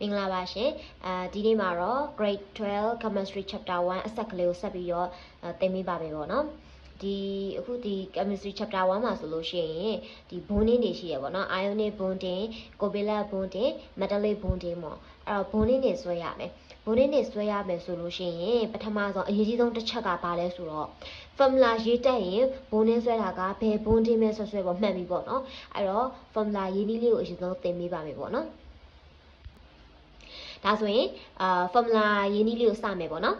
မင်္ဂလာပါရှင်ဒီနေ့မှာတော့ grade 12 chemistry chapter 1အဆက်ကလေးကိုဆက်ပြီးတော့သင်ပေးပါမယ်ပေါ့နော်အခုဒီ chemistry chapter 1မှာဆိုလို့ရှိရင်ဒီ bonding တွေရှိရပေါ့နော် ionic bonding covalent bonding metallic bonding ပေါ့အဲ့တော့ bonding တွေဆွဲရမယ် bonding တွေဆွဲရမယ်ဆိုလို့ရှိရင်ပထမဆုံးအရေးကြီးဆုံးတစ်ချက်ကဘာလဲဆိုတော့ formula ရေးတက်ရင် bonding ဆွဲတာကဘယ် bonding ပဲဆွဲပေါ့မှတ်ပြီပေါ့နော်အဲ့တော့ formula ရေးနည်းလေးကိုအရင်ဆုံးသင်ပေးပါမယ်ပေါ့နော်ဒါဆိုရင်formula ရေးနည်းလေးကိုစမယ်ပေါ့နော်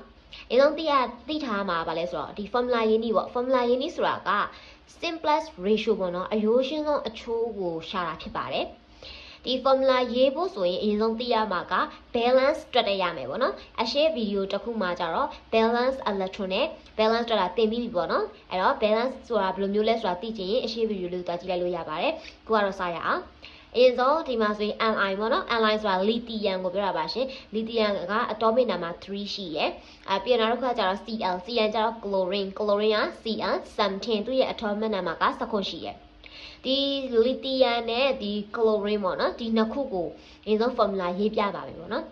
အရင်ဆုံးသိထားမှာပါလဲဆိုတော့ဒီ formula ရေးနည်းပေါ့ formula ရေးနည်းဆိုတာက simplest ratio ပေါ့နော်အရိုးရှင်းဆုံးအချိုးကိုရှာတာဖြစ်ပါတယ်ဒီ formula ရေးဖို့ဆိုရင်အရင်ဆုံးသိရမှာက balance တွက်တရမယ်ပေါ့နော်အရှေ့ဗီဒီယိုတစ်ခုမှာကြတော့ balance electron နဲ့ balance တွက်တာသင်ပြီးပြီပေါ့နော်အဲ့တော့ balance ဆိုတာဘယ်လိုမျိုးလဲဆိုတာသိချင်ရင်အရှေ့ဗီဒီယိုလေးကိုကြည့်လိုက်လို့ရပါတယ်ခုကတော့စရအောင်အရင်ဆုံးဒီမှာဆိုရင် Li ပေါ့နော် Li ဆိုတာ lithium ကိုပြောတာပါရှင် lithium က atomic number 3ရှိရယ်ပြီးတော့နောက်တစ်ခါကျတော့ Cl ကျတော့ chlorine က Cl17 သူ့ရဲ့ atomic number က19ရှိရယ်ဒီ lithium နဲ့ဒီ chlorine ပေါ့နော်ဒီနှစ်ခုကိုအရင်ဆုံး formula ရေးပြပါမယ်ပေါ့နော်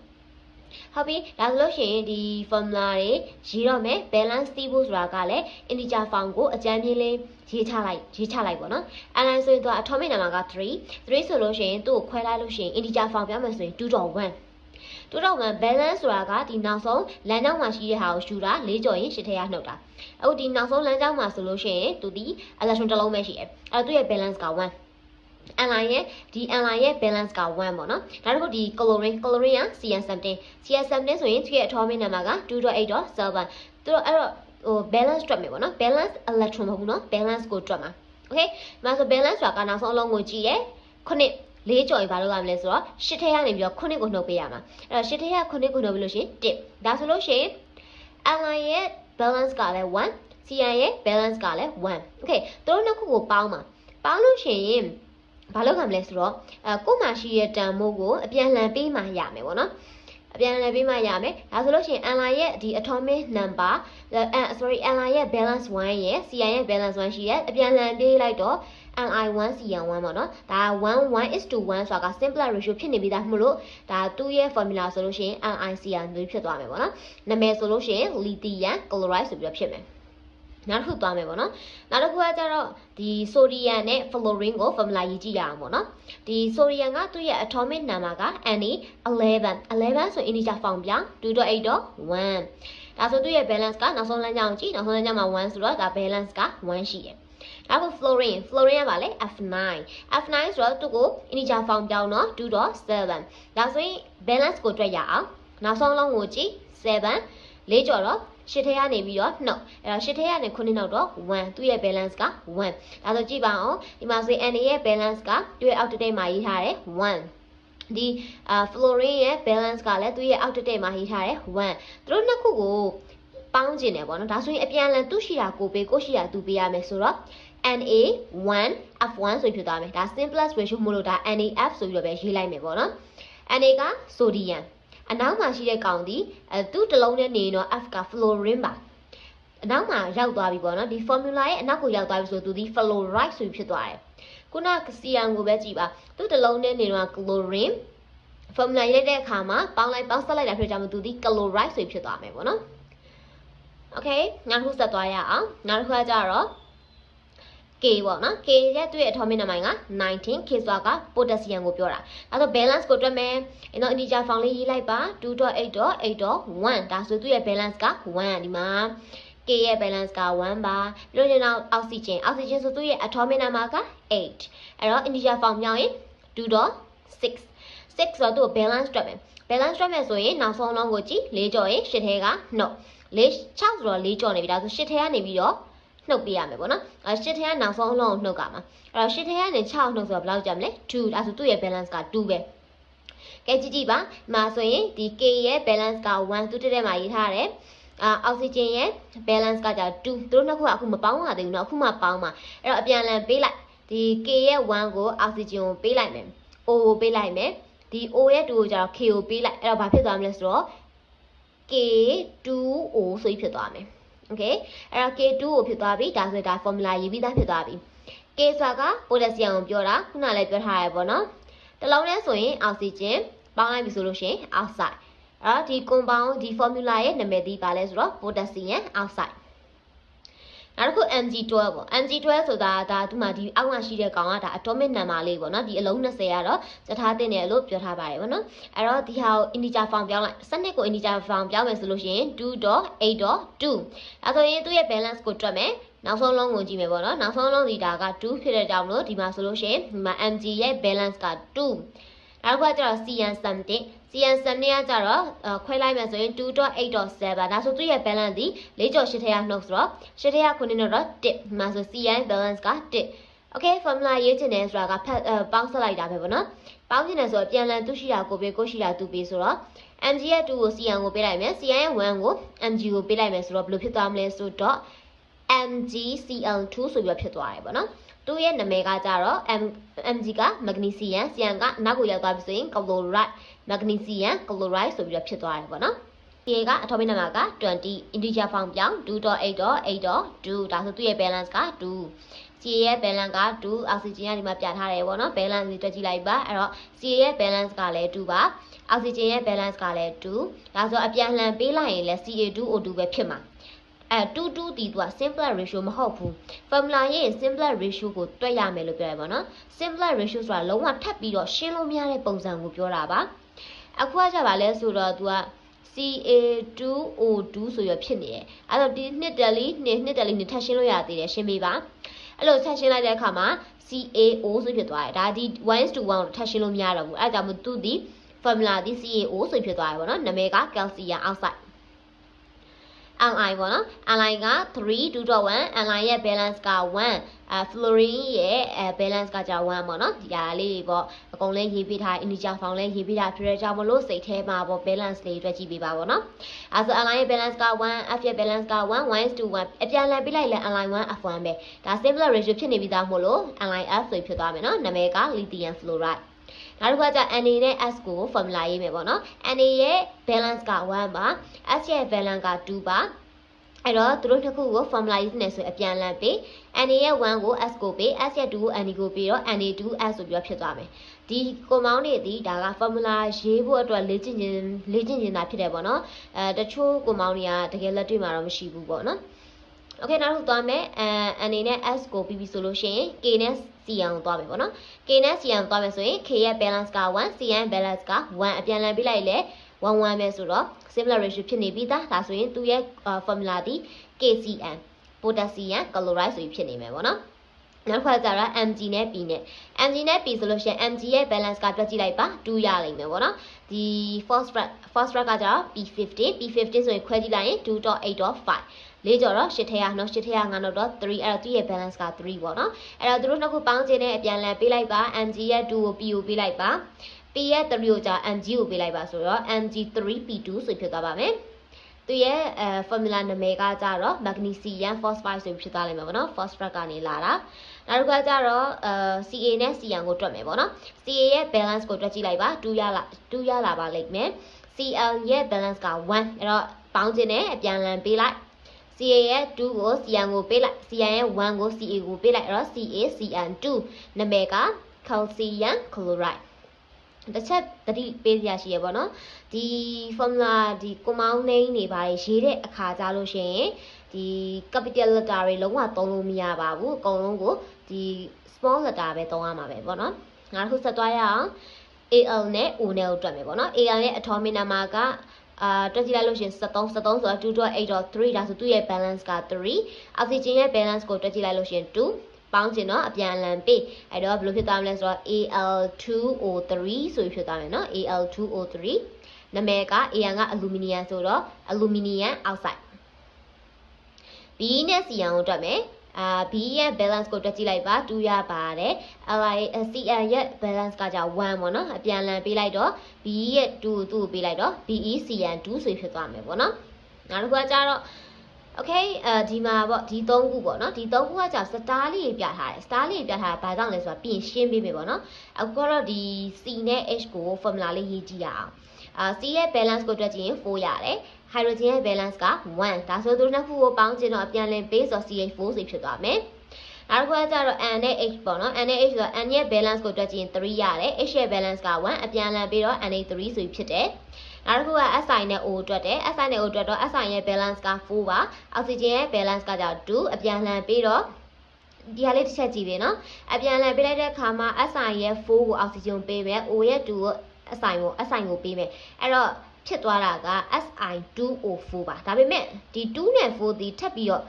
ဟုတ်ပြီဒါဆိုလို့ရှိရင်ဒီ formula တွေရေးတော့မယ် balance သိဖို့ဆိုတာကလည်း integer form ကိုအကြမ်းပြင်းလေးရေးချလိုက်ပေါ့နော်အဲ့ဒါဆိုရင်သူက atomic number က3ဆိုလို့ရှိရင်သူ့ကိုခွဲလိုက်လို့ရှိရင် integer form ပြောမယ်ဆိုရင် 2.1 balance ဆိုတာကဒီနောက်ဆုံးလမ်းကြောင်းမှာရှိတဲ့ဟာကိုယူတာ4ကြော်ရင်8ထဲကနှုတ်တာအခုဒီနောက်ဆုံးလမ်းကြောင်းမှာဆိုလို့ရှိရင်သူဒီ electron တစ်လုံးပဲရှိတယ်အဲ့တော့သူ့ရဲ့ balance က1Li ရဲ့ဒီ Li ရဲ့ balance က1ပေါ့နော်နောက်တစ်ခုဒီ chlorine က CN17 ဆိုရင်သူ့ရဲ့ atomic number က 2.8.7 သူတို့အဲ့တော့balance တွက်မယ်ပေါ့နော် balance electron မဟုတ်ဘူးနော် balance ကိုတွက်မှာ okay ဒီမှာဆို balance ဆိုတာကနောက်ဆုံးအလုံးကိုကြည့်ရဲ9 4ကြော်ရင်ဘာလုပ်ရမလဲဆိုတော့8ထဲကနေပြီးတော့9ကိုနှုတ်ပေးရမှာအဲ့တော့8ထဲက9ကိုနှုတ်ပြီးလို့ရှိရင်1ဒါဆိုလို့ရှိရင် Li ရဲ့ balance ကလည်း1 CN ရဲ့ balance ကလည်း1 okay သူတို့နှစ်ခုကိုပေါင်းလို့ရှိရင်ဘာလုပ်ရမလဲဆိုတော့ကို့မှာရှိတဲ့တန်မိုးကိုအပြန်လှန်ပေးမှရမယ်ပေါ့နော်အပြန်လှန်ပေးမှရမယ်ဒါဆိုလို့ရှိရင် Li ရဲ့ဒီ atomic number Li ရဲ့ balance 1ရဲ့ CN ရဲ့ balance 1ရှိရဲ့အပြန်လှန်ပေးလိုက်တော့ Li1 CN1 ပေါ့နော်ဒါ1:1 ဆိုတာက simple ratio ဖြစ်နေပြီးသားမို့လို့ဒါသူ့ရဲ့ formula ဆိုလို့ရှိရင် LiCN3 ဖြစ်သွားမယ်ပေါ့နော်နာမည်ဆိုလို့ရှိရင် lithium chloride ဆိုပြီးတော့ဖြစ်မယ်နောက်တစ်ခုသွားမယ်ပေါ့နော်နောက်တစ်ခုကကျတော့ဒီ sodium နဲ့ fluorine ကို formula ရေးကြည့်ရအောင်ပေါ့နော်ဒီ sodium ကသူ့ရဲ့ atomic number က Na11 ဆို integer form ပြောင်း 2.8.1 ဒါဆိုသူ့ရဲ့ balance ကနောက်ဆုံးလမ်းကြောင်းကြည့်နောက်ဆုံးလမ်းကြောင်းမှာ1ဆိုတော့ဒါ balance က1ရှိတယ်နောက် fluorine ကပါလေ F9 ဆိုတော့သူ့ကို integer form ပြောင်းတော့ 2.7 ဒါဆိုရင် balance ကိုတွက်ရအောင်နောက်ဆုံးလုံးကိုကြည့်7 4ကျော်တော့8ထဲကနေပြီးတော့နှုတ်အဲ့တော့8ထဲကနေ9နှုတ်တော့1သူ့ရဲ့ balance က1ဒါဆိုကြည့်ပါအောင်ဒီမှာဆိုရင် Na ရဲ့ balance ကသူ့ရဲ့အောက်တစ်တိတ်မှာရေးထားတယ်1ဒီfluorine ရဲ့ balance ကလည်းသူ့ရဲ့အောက်တစ်တိတ်မှာရေးထားတယ်1သူတို့နှစ်ခုကိုပေါင်းကျင်တယ်ပေါ့နော်ဒါဆိုရင်အပြန်အလှန်သူ့ရှိတာကိုပေးကိုရှိတာသူပေးရမယ်ဆိုတော့ Na1 F1 ဆိုဖြစ်သွားမယ်ဒါ simplest ratio မို့လို့ဒါ NaF ဆိုပြီးတော့ပဲရေးလိုက်မယ်ပေါ့နော် Na က sodiumအနောက်မှာရှိတဲ့ကောင်ဒီသူ့တစ်လုံးနဲ့နေရင်တော့ F က fluorine ပါအနောက်မှာရောက်သွားပြီပေါ့နော်ဒီ formula ရဲ့အနောက်ကိုရောက်သွားပြီဆိုသူဒီ fluoride ဆိုဖြစ်သွားတယ်ခုနက CN ကိုပဲကြည့်ပါသူ့တစ်လုံးနဲ့နေတော့ chlorine formula ရေးလိုက်တဲ့အခါမှာပေါင်းဆက်လိုက်တာဖြစ်ကြမှာသူဒီ chloride ဆိုဖြစ်သွားမယ်ပေါ့နော် okay နောက်တစ်ခုဆက်သွားရအောင်နောက်တစ်ခုကကြတော့ K ပေါ့နော် K ရဲ့သူ့ရဲ့ atomic number က19 K ဆိုတာက potassium ကိုပြောတာဒါဆို balance ကိုတွက်မယ်အဲ့တော့ integer form လေးရေးလိုက်ပါ 2.8.8.1 ဒါဆိုသူ့ရဲ့ balance က1ဒီမှာ K ရဲ့ balance က1ပါပြီးလို့နောက် oxygen ဆိုသူ့ရဲ့ atomic number က8အဲ့တော့ integer form ပြောင်းရင် 2.6 6ဆိုတော့သူ့ကို balance တွက်မယ်ဆိုရင်နောက်ဆုံးလုံးကိုကြည့်4ကြော်ရင်8ထဲကနှုတ်6ဆိုတော့4ကြော်နေပြီဒါဆို8ထဲကနေပြီးတော့နှုတ်ပေးရမယ်ပေါ့နော်8ထဲကနောက်ဆုံးအလုံးကိုနှုတ်ကမှာအဲ့တော့8ထဲကနေ6နှုတ်ဆိုတော့ဘယ်လောက်ကြမလဲ2ဒါဆိုသူ့ရဲ့ balance က2ပဲကဲကြည့်ပါမှာဆိုရင်ဒီ K ရဲ့ balance က1သူ့တဲ့မှာရေးထားတယ်oxygen ရဲ့ balance ကကြာ2သူတို့နှစ်ခုကအခုမပေါင်းရသေးဘူးเนาะအခုမှပေါင်းမှာအဲ့တော့အပြန်အလှန်ပေးလိုက်ဒီ K ရဲ့1ကို oxygen ကိုပေးလိုက်မယ် O ကိုပေးလိုက်မယ်ဒီ O ရဲ့2ကိုကြာတော့ K ကိုပေးလိုက်အဲ့တော့ဘာဖြစ်သွားမလဲဆိုတော့ K2O ဆိုပြီးဖြစ်သွားမယ်okay အဲ့တော့ K2 ကိုဖြစ်သွားပြီဒါဆိုဒါ formula ရေးပြီးသားဖြစ်သွားပြီ K ဆိုတာက potassium ကိုပြောတာခုနလည်းပြောထားရပေါ့နော်တစ်လုံးနဲ့ဆိုရင် oxygen ပေါင်းလိုက်ပြီဆိုလို့ရှိရင် outside အဲ့တော့ဒီ compound ဒီ formula ရဲ့နာမည်ဒီပါလဲဆိုတော့ potassium oxide နောက်တစ်ခု Mg12 ပေါ့ Mg12 ဆိုတာဒါသူမှဒီအောက်မှာရှိတဲ့ကောင်ကဒါ atomic number လေးပေါ့နော်ဒီအလုံး20ကတော့စထားတင်တယ်လို့ပြောထားပါတယ်ပေါ့နော်အဲ့တော့ဒီဟာကို integer form ပြောင်းလိုက်စနစ်ကို integer form ပြောင်းမယ်ဆိုလို့ရှိရင် 2.8.2 အဲဆိုရင်သူ့ရဲ့ balance ကိုတွက်မယ်နောက်ဆုံးလုံးကိုကြည့်မယ်ပေါ့နော်နောက်ဆုံးလုံးဒီဒါက2ဖြစ်တဲ့ကြောင့်လို့ဒီမှာဆိုလို့ရှိရင်ဒီမှာ Mg ရဲ့ balance က2နောက်တစ်ခုကကျတော့ CN something CN something ကကျတော့ခွဲလိုက်မယ်ဆိုရင် 2.8.7 ဒါဆိုသူ့ရဲ့ balance ဒီ4.8ထဲကနှုတ်ဆိုတော့8ထဲက9နဲ့တော့1ဒီမှာဆို CN balance က1 okay formula ရေးချင်တယ်ဆိုတာကပေါင်းဆက်လိုက်တာပဲပေါ့နော်ပေါင်းချင်တယ်ဆိုတော့ပြန်လည်သူရှိတာကိုပေးကိုရှိတာသူပေးဆိုတော့ Mg ရဲ့2ကို CN ကိုပေးလိုက်မယ် CN ရဲ့1ကို Mg ကိုပေးလိုက်မယ်ဆိုတော့ဘယ်လိုဖြစ်သွားမလဲဆိုတော့ MgCl2 ဆိုပြီးဖြစ်သွားတယ်ပေါ့နော်သူ့ရဲ့နာမည်ကကြတော့ Mg က magnesium CN ကနောက်ကိုရောက်သွားပြီဆိုရင် chloride magnesium chloride ဆိုပြီးဖြစ်သွားတယ်ပေါ့နော် Ca က atomic number က20 integer form ပြောင်း 2.8.8.2 ဒါဆိုသူ့ရဲ့ balance က2 Ca ရဲ့ balance က2 oxygen ကဒီမှာပြထားတယ်ပေါ့နော် balance လေးတွက်ကြည့်လိုက်ပါအဲ့တော့ Ca ရဲ့ balance ကလည်း2ပါ oxygen ရဲ့ balance ကလည်း2ဒါဆိုအပြန်လှန်ပေးလိုက်ရင်လည်း Ca2O2 ပဲဖြစ်မှာ2 ဒီသူက simple ratio မဟုတ်ဘူး formula ရေးရင် simple ratio ကိုတွက်ရမယ်လို့ပြောရပါတော့ simple ratio ဆိုတာလုံးဝထပ်ပြီးတော့ရှင်းလို့မရတဲ့ပုံစံကိုပြောတာပါအခုကကြပါလဲဆိုတော့သူက Ca2O2 ဆိုရဖြစ်နေတယ်အဲ့တော့ဒီနှစ်တယ်လီနှစ်ထပ်ရှင်းလို့ရသေးတယ်ရှင်းပေးပါအဲ့လိုထပ်ရှင်းလိုက်တဲ့အခါမှာ CaO ဆိုဖြစ်သွားတယ်ဒါဒီ 1:1 ကိုထပ်ရှင်းလို့မရတော့ဘူးအဲ့ဒါကြောင့်မို့သူဒီ formula ဒီ CaO ဆိုဖြစ်သွားတယ်ပေါ့နော်နာမည်က calcium oxide Li ပေါ့နော် Li က3 2.1 Li ရဲ့ balance က1 fluorine ရဲ့ balance ကကြာ1ပေါ့နော်ဒီဟာလေးပေါ့အကုန်လေးရေးပေးထား integer form လေးရေးပေးထားဖြစ်တဲ့ကြောင့်မလို့စိတ်ထဲမှာပေါ့ balance လေးတွက်ကြည့်ပေးပါပေါ့နော်အဲဆို Li ရဲ့ balance က1 F ရဲ့ balance က1 1:1 အပြန်လှန်ပေးလိုက်လဲ Li 1 F1 ပဲဒါ simple ratio ဖြစ်နေပြီးသားမို့လို့ LiF ဆိုဖြစ်သွားမယ်နော်နာမည်က lithium fluorideနောက်တစ်ခါကျ Na နဲ့ S ကို formula ရေးမယ်ပေါ့နော် Na ရဲ့ balance က1ပါ S ရဲ့ balance က2ပါအဲ့တော့သူတို့နှစ်ခုကို formula ရေးနေဆိုအပြန်လှန်ပေး Na ရဲ့1ကို S ကိုပေး S ရဲ့2ကို Na ကိုပေးတော့ Na2S ဆိုပြီးဖြစ်သွားမယ်ဒီ compound တွေဒီဒါက formula ရေးဖို့အတွက်လေ့ကျင့်ခြင်းသာဖြစ်တယ်ပေါ့နော်တချို့ compound တွေကတကယ်လက်တွေ့မှာတော့မရှိဘူးပေါ့နော်Okay နောက်တစ်ခုသွားမယ်Na နဲ့ S ကိုပြီးပြီဆိုလို့ရှိရင် K နဲ့ CN ကိုသွားမယ်ပေါ့နော် K နဲ့ CN ကိုသွားမယ်ဆိုရင် K ရဲ့ balance က1 CN balance က1အပြန်လှန်ပေးလိုက်လဲ1 1ပဲဆိုတော့ similar ratio ဖြစ်နေပြီးသားဒါဆိုရင်သူရဲ့ formula ဒီ KCN potassium chloride ဆိုပြီးဖြစ်နေမယ်ပေါ့နော်နောက်တစ်ခါကျတော့ Mg နဲ့ P နဲ့ Mg နဲ့ P ဆိုလို့ရှိရင် Mg ရဲ့ balance ကတွက်ကြည့်လိုက်ပါ2ရလိမ့်မယ်ပေါ့နော်ဒီ phosphorus ကကျတော့ P15 P15 ဆိုရင်ခွဲကြည့်လိုက်ရင် 2.8.5လေးကြော်တော့8ထဲက8ထဲက9တော့3အဲ့တော့သူ့ရဲ့ balance က3ပေါ့နော်အဲ့တော့သူတို့နှစ်ခုပေါင်းခြင်းနဲ့အပြန်လှန်ပေးလိုက်ပါ Mg ရဲ့2ကို P ကိုပေးလိုက်ပါ P ရဲ့3ကိုကြာ Mg ကိုပေးလိုက်ပါဆိုတော့ Mg3P2 ဆိုဖြစ်သွားပါမယ်သူရဲ့formula နာမည်ကကြတော့ magnesium phosphide ဆိုဖြစ်သွားလိမ့်မယ်ပေါ့နော် phosphorus ကနေလာတာနောက်တစ်ခါကျတော့ Ca နဲ့ Cn ကိုတွက်မယ်ပေါ့နော် Ca ရဲ့ balance ကိုတွက်ကြည့်လိုက်ပါ2ရလာပါလိမ့်မယ် Cl ရဲ့ balance က1အဲ့တော့ပေါင်းခြင်းနဲ့အပြန်လှန်ပေးလိုက်Ca ရဲ့2ကို Cn ကိုပေးလိုက် Cn ရဲ့1ကို Ca ကိုပေးလိုက်အဲ့တော့ CaCN2 နာမည်က calcium chloride တစ်ချက်သတိပေးရရှိရပေါ့နော်ဒီ formula ဒီ compound name တွေပါရေးတဲ့အခါကြလို့ရှိရင်ဒီ capital letter တွေလုံးဝသုံးလို့မရပါဘူးအကုန်လုံးကိုဒီ small letter ပဲသုံးရမှာပဲပေါ့နော်နောက်တစ်ခုဆက်သွားရအောင် Al နဲ့ O နဲ့ကိုတွက်မယ်ပေါ့နော် Al ရဲ့ atomic number ကတွက်ကြည့်လိုက်လို့ရှိရင်73ဆိုတော့ 2.8.3 ဒါဆိုသူ့ရဲ့ balance က3 oxygen ရဲ့ balance ကိုတွက်ကြည့်လိုက်လို့ရှိရင်2ပေါင်းခြင်းเนาะအပြန်အလှန်ပေးအဲ့တော့ဘယ်လိုဖြစ်သွားမလဲဆိုတော့ Al2O3 ဆိုပြီးဖြစ်သွားမယ်เนาะ Al2O3 နာမည်က An က aluminium ဆိုတော့ aluminium oxide B နဲ့ Cn ကိုတွက်မယ်B ရဲ့ balance ကိုတွက်ကြည့်လိုက်ပါ2ရပါတယ် Cn ရဲ့ balance ကကြာ1ပေါ့နော်အပြန်အလှန်ပေးလိုက်တော့ B ရဲ့2ကိုသူ့ကိုပေးလိုက်တော့ BeCN2 ဆိုဖြစ်သွားမယ်ပေါ့နော်နောက်တစ်ခုကကြတော့Okay ဒီမှာပေါ့ဒီ3ခုပေါ့နော်ဒီ3ခုကကြာ star လေးပြထားတယ် star လေးပြထားတာဘာကြောင့်လဲဆိုတာပြင်ရှင်းပေးမယ်ပေါ့နော်အခုကတော့ဒီ C နဲ့ H ကို formula လေးရေးကြည့်ရအောင်C ရဲ့ balance ကိုတွက်ကြည့်ရင်4ရတယ် hydrogen ရဲ့ balance က1ဒါဆိုသူနှစ်ခုကိုပေါင်းခြင်းတော့အပြန်လည်ပေးဆို CH4 ဆိုဖြစ်သွားမယ် နောက်တစ်ခုကကျတော့ n နဲ့ h ပေါ့နော် n နဲ့ h ဆိုတော့ n ရဲ့ balance ကိုတွက်ကြည့်ရင်3ရတယ် h ရဲ့ balance က1အပြန်အလှန်ပြီးတော့ n နဲ့3ဆိုပြီးဖြစ်တယ်နောက်တစ်ခုက si နဲ့ o တွက်တယ် si နဲ့ o တွက်တော့ si ရဲ့ balance က4ပါအောက်ဆီဂျင်ရဲ့ balance ကကျတော့2အပြန်အလှန်ပြီးတော့ဒီဟာလေးတစ်ချက်ကြည့်ပြီနော်အပြန်အလှန်ပေးလိုက်တဲ့အခါမှာ si ရဲ့4ကိုအောက်ဆီဂျင်ပေးမယ် o ရဲ့2ကိုsi ကိုပေးမယ်အဲ့တော့ဖြစ်သွားတာက si2o4 ပါဒါပေမဲ့ဒီ2နဲ့4ဒီထပ်ပြီးတော့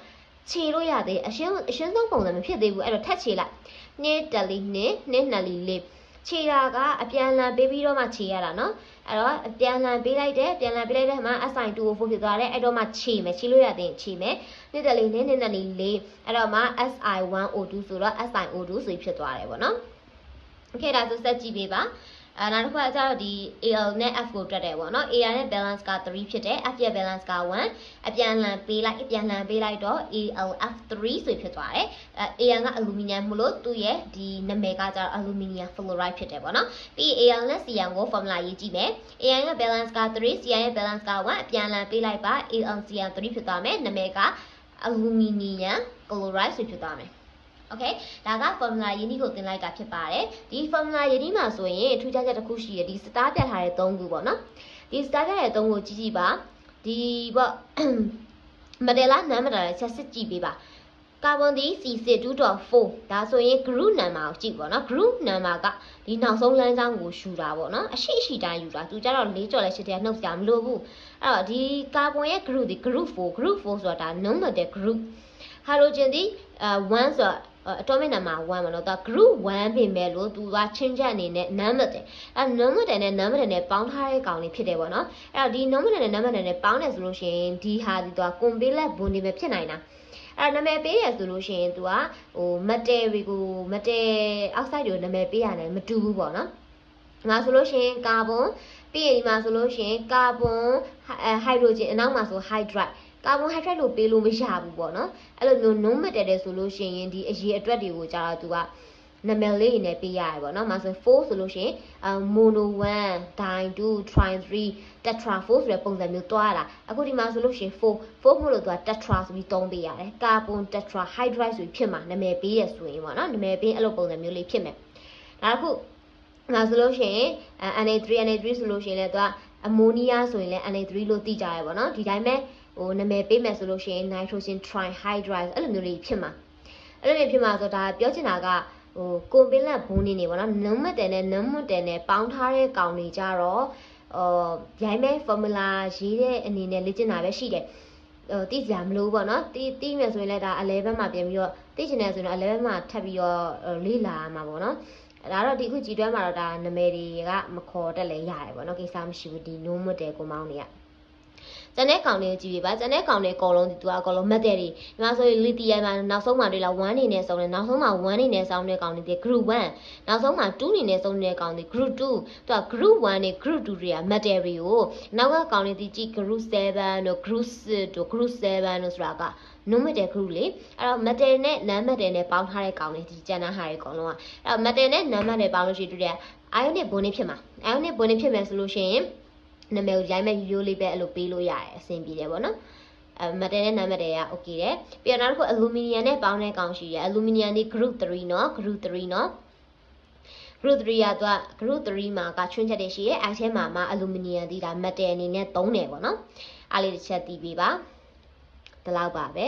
ခြေလို့ရသေးအရှင်းဆုံးပုံစံမဖြစ်သေးဘူးအဲ့တော့ထပ်ခြေလိုက်2တက်လီ2 2နှစ်လီလေးခြေတာကအပြန်အလှန်ပေးပြီးတော့မှခြေရတာနော်အဲ့တော့အပြန်အလှန်ပေးလိုက်တယ်ပြန်အလှန်ပေးလိုက်တဲ့မှာ si2o4 ဖြစ်သွားတယ်အဲ့တော့မှခြေမယ်ခြေလို့ရသေးရင်ခြေမယ်2တက်လီ2 2နှစ်လီလေးအဲ့တော့မှ si1o2 ဆိုတော့ si2o2 ဆိုပြီးဖြစ်သွားတယ်ပေါ့နော်โอเคဒါဆိုဆက်ကြည့်ပေးပါနောက်တစ်ခုကကျတော့ဒီ AL နဲ့ F ကိုတွက်တယ်ပေါ့နော် AL နဲ့ balance က3ဖြစ်တယ် F ရဲ့ balance က1အပြန်အလှန်ပေးလိုက်တော့ ALF3 ဆိုဖြစ်သွားတယ် AL က aluminum မလို့သူ့ရဲ့ဒီနာမည်ကကျတော့ aluminum fluoride ဖြစ်တယ်ပေါ့နော်ပြီး AL နဲ့ CN ကို formula ရေးကြည့်မယ် AL ရဲ့ balance က3 CN ရဲ့ balance က1အပြန်အလှန်ပေးလိုက်ပါ ALCN3 ဖြစ်သွားမယ်နာမည်က aluminum chloride ဆိုဖြစ်သွားမယ်Okay ဒါက formula ယင်းဒီကိုသင်လိုက်တာဖြစ်ပါတယ်ဒီ formula ယင်းဒီမှာဆိုရင်ထူးခြားချက်တစ်ခုရှိတယ်ဒီ star ပြထားတဲ့3ခုပေါ့နော်ဒီ star ပြထားတဲ့3ခုကြည့်ကြည့်ပါဒီပေါ့မတယ်လားနားမတာလည်းချက်စစ်ကြည့်ပေးပါကာဗွန်ဒီ C2.4 ဒါဆိုရင် group number ကိုကြည့်ပေါ့နော် group number ကဒီနောက်ဆုံးလမ်းကြောင်းကိုယူတာပေါ့နော်အရှိတိုင်းယူတာသူကြတော့4ကြော်လဲ8တဲ့နှုတ်စရာမလိုဘူးအဲ့တော့ဒီကာဗွန်ရဲ့ group ဒီ group 4ဆိုတာဒါ non metal group hydrogen ဒီ1ဆိုatomic number 1ပေါ့နော်ဒါ group 1ပြင်မဲ့လို့သူကချင်းချက်အနေနဲ့ non-metal အဲ non-metal နဲ့ non-metal နဲ့ပေါင်းထားတဲ့ကောင်လေးဖြစ်တယ်ပေါ့နော်အဲ့တော့ဒီ non-metal နဲ့ non-metal နဲ့ပေါင်းတယ်ဆိုလို့ရှိရင်ဒီဟာဒီတော့ covalent bond တွေပဲဖြစ်နိုင်တာအဲ့နာမည်ပေးရဆိုလို့ရှိရင်သူကဟို metal တွေကို metal oxide တွေကိုနာမည်ပေးရတယ်မတူဘူးပေါ့နော်ငါဆိုလို့ရှိရင်ကာဗွန်ပြီးရင်ဒီမှာဆိုလို့ရှိရင်ကာဗွန်ဟိုက်ဒရိုဂျင်အနောက်မှာဆို hydrideကာဗွန်ဟိုက်ဒရိုက်လို့ပေးလို့မရဘူးပေါ့နော်အဲ့လိုမျိုး non metal တဲ့ဆိုလို့ရှိရင်ဒီအရေးအတွက်တွေကိုကြာတော့သူကနာမည်လေးနဲ့ပေးရတယ်ပေါ့နော်။မှာဆို4ဆိုလို့ရှိရင်mono 1 di 2 tri 3 tetra 4ဆိုတဲ့ပုံစံမျိုးတွားလာအခုဒီမှာဆိုလို့ရှိရင်4မို့လို့သူက tetra ဆိုပြီးသုံးပေးရတယ်။ carbon tetra hydride ဆိုပြီးဖြစ်မှာနာမည်ပေးရဆိုရင်ပေါ့နော်။နာမည်ပေးအဲ့လိုပုံစံမျိုးလေးဖြစ်မယ်။ဒါအခုငါဆိုလို့ရှိရင် Na3 ဆိုလို့ရှိရင်လည်းသူက ammonia ဆိုရင်လည်း Na3 လို့သိကြရပေါ့နော်။ဒီတိုင်းပဲဟိုနာမည်ပေးမယ်ဆိုလို့ရှိရင် nitrogen trihydride အဲ့လိုမျိုးလေးဖြစ်မှာအဲ့လိုမျိုးဖြစ်မှာဆိုဒါပြောချင်တာကဟိုကွန်ပင်လက်ဘုံနေနေပေါ့နော် non metal နဲ့ non metal နဲ့ပေါင်းထားတဲ့ကောင်တွေကြတော့ရိုင်းမဲ့ formula ရေးတဲ့အနေနဲ့လေ့ကျင့်တာပဲရှိတယ်သိစရာမလိုပေါ့နော်တီးမယ်ဆိုရင်လည်းဒါ11မှာပြန်ပြီးတော့သိချင်တယ်ဆိုရင်11မှာထပ်ပြီးတော့လေ့လာမှာပေါ့နော်ဒါတော့ဒီခုကြည်တွဲမှာတော့ဒါနာမည်တွေကမခေါ်တက်လဲရတယ်ပေါ့နော်ကိစ္စမရှိဘူးဒီ non metal ကိုမောင်းနေရကျန်တဲ့ကောင်တွေကိုကြည့်ပြပါကျန်တဲ့ကောင်တွေအကုန်လုံးဒီသူကအကုန်လုံး metal တွေဒီမှာဆိုရင် lithium မှာနောက်ဆုံးမှာတွေ့လာ1နေနဲ့စုံတယ်နောက်ဆုံးမှာ1နေနဲ့စုံတဲ့ကောင်တွေ group 1နောက်ဆုံးမှာ2နေနဲ့စုံတဲ့ကောင်တွေ group 2သူက group 1နဲ့ group 2တွေက metal တွေကိုနောက်ကကောင်တွေဒီကြည့် group 7တို့ group 6တို့ group 7တို့ဆိုတာက non metal group လေအဲ့တော့ metal နဲ့ non metal နဲ့ပေါင်းထားတဲ့ကောင်တွေဒီကျန်တဲ့ဟာတွေအကုန်လုံးကအဲ့တော့ metal နဲ့ non metal ပေါင်းလို့ရှိရင်တွေ့တယ် ionic bond ဖြစ်မှာ ionic bond ဖြစ်မယ်ဆိုလို့ရှိရင်နာမည်ကိုရိုင်းမဲ့ရိုးလေးပဲအဲ့လိုပေးလို့ရတယ်အဆင်ပြေတယ်ပေါ့နော်metal နဲ့ non metal က okay တယ်ပြီးတော့နောက်တစ်ခု aluminum နဲ့ပေါင်းတဲ့ကောင်ရှိတယ် aluminum ဒီ group 3เนาะ group 3เนาะ group 3ကသူက group 3မှာကချွင်းချက်တွေရှိတယ်အဲထဲမှာ aluminum ဒီဒါ metal အနေနဲ့သုံးတယ်ပေါ့နော်အားလေးတစ်ချက်သိပေးပါဒီလောက်ပါပဲ